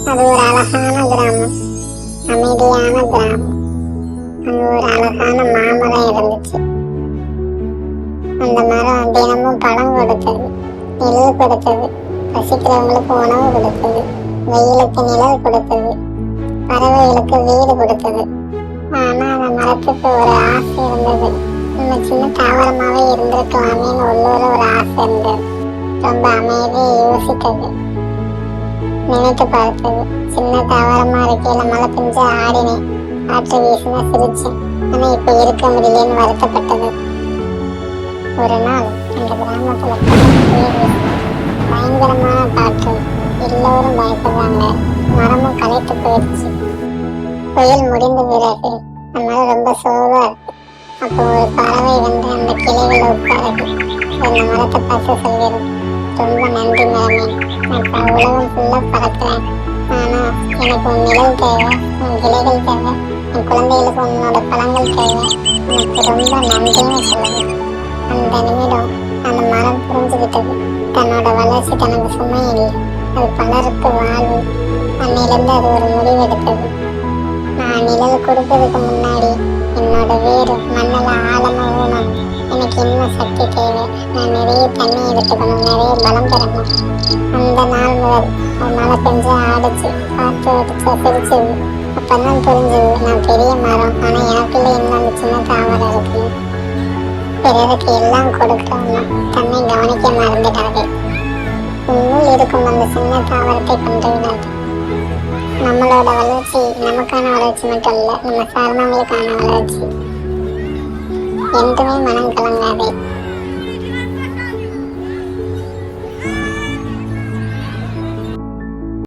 அது ஒரு அழகான கிராமம், அமைதியான கிராமம். அங்க ஒரு அழகான மாமரம் இருந்துச்சு. அந்த மரம் தினமும் பழம் கொடுத்தது, நிழல் கொடுத்தது, பசிக்கிறவங்களுக்கு உணவு கொடுத்தது, வெயிலுக்கு நிழல் கொடுத்தது, பறவைகளுக்கு வீடு கொடுத்தது. ஆனா அந்த மரத்துக்கு ஒரு ஆசை இருந்தது. நம்ம சின்ன தாவரமாவே இருந்திருக்கலாமேன்னு உள்ளூர ஒரு ஆசை இருந்தது. ரொம்ப அமைதியை யோசித்தது, நினைத்து பார்த்தது. சின்ன தாவரமா இருக்கையில மழை பெஞ்சு ஆடினேன், காற்று வீசினா சிரிச்சேன். ஆனா இப்ப இருக்க முடியலன்னு வருத்தப்பட்டது. ஒரு நாள் அந்த கிராமத்துல பயங்கரமான காற்று, எல்லோரும் பயப்படுறாங்க. மரமும் களைத்து போயிடுச்சு. புயல் முடிந்த பிறகு நம்மளால ரொம்ப சோர்வா இருக்கு. அப்போ ஒரு பறவை வந்து அந்த கிளைகளை உட்காருது. அந்த மரத்தை பார்த்து சொல்கிறது, ரொம்ப நன்றி மரமே, நான் உலகம் ஃபுல்லா பறக்கிறேன். ஆனா எனக்கு உன் நிழல் தேவை, உன் கிளைகள் தேவை, என் குழந்தைகளுக்கு உன்னோட பழங்கள் தேவை. எனக்கு ரொம்ப நன்றின்னு சொல்லுது. அந்த நிமிடம் அந்த மரம் புரிஞ்சுக்கிட்டது, தன்னோட வளர்ச்சி தனக்கு சுமை இல்லை, அது பலருக்கு வாழ்வு. அன்னையிலிருந்து அது ஒரு முடிவு எடுத்தது. நான் நிழல் கொடுக்கறதுக்கு முன்னாடி என்னோட வேறு மண்ணில் ஆழமா ஊனணும். எனக்கு இன்னும் சக்தி தேவை, நான் நிறைய தண்ணி எடுத்துக்கணும், நிறைய பலம் பெறணும். அந்த நாள் முதல் ஒரு மழை பெஞ்சு ஆடிச்சு, காற்று அடிச்சு சிரிச்சது. அப்பதான் புரிஞ்சது, நான் பெரிய மரம், ஆனா எனக்குள்ள இன்னும் அந்த சின்ன தாவரம் இருக்கு. பிறருக்கு எல்லாம் கொடுக்காம தன்னை கவனிக்க மறந்துடாது. உன்னுள் இருக்கும் அந்த சின்ன தாவரத்தை கண்டுவிடாது. நம்மளோட வளர்ச்சி நமக்கான வளர்ச்சி மட்டும் இல்லை, நம்ம சார்ந்தவங்களுக்கான வளர்ச்சி. என்றுமே மனம் கலங்காதே.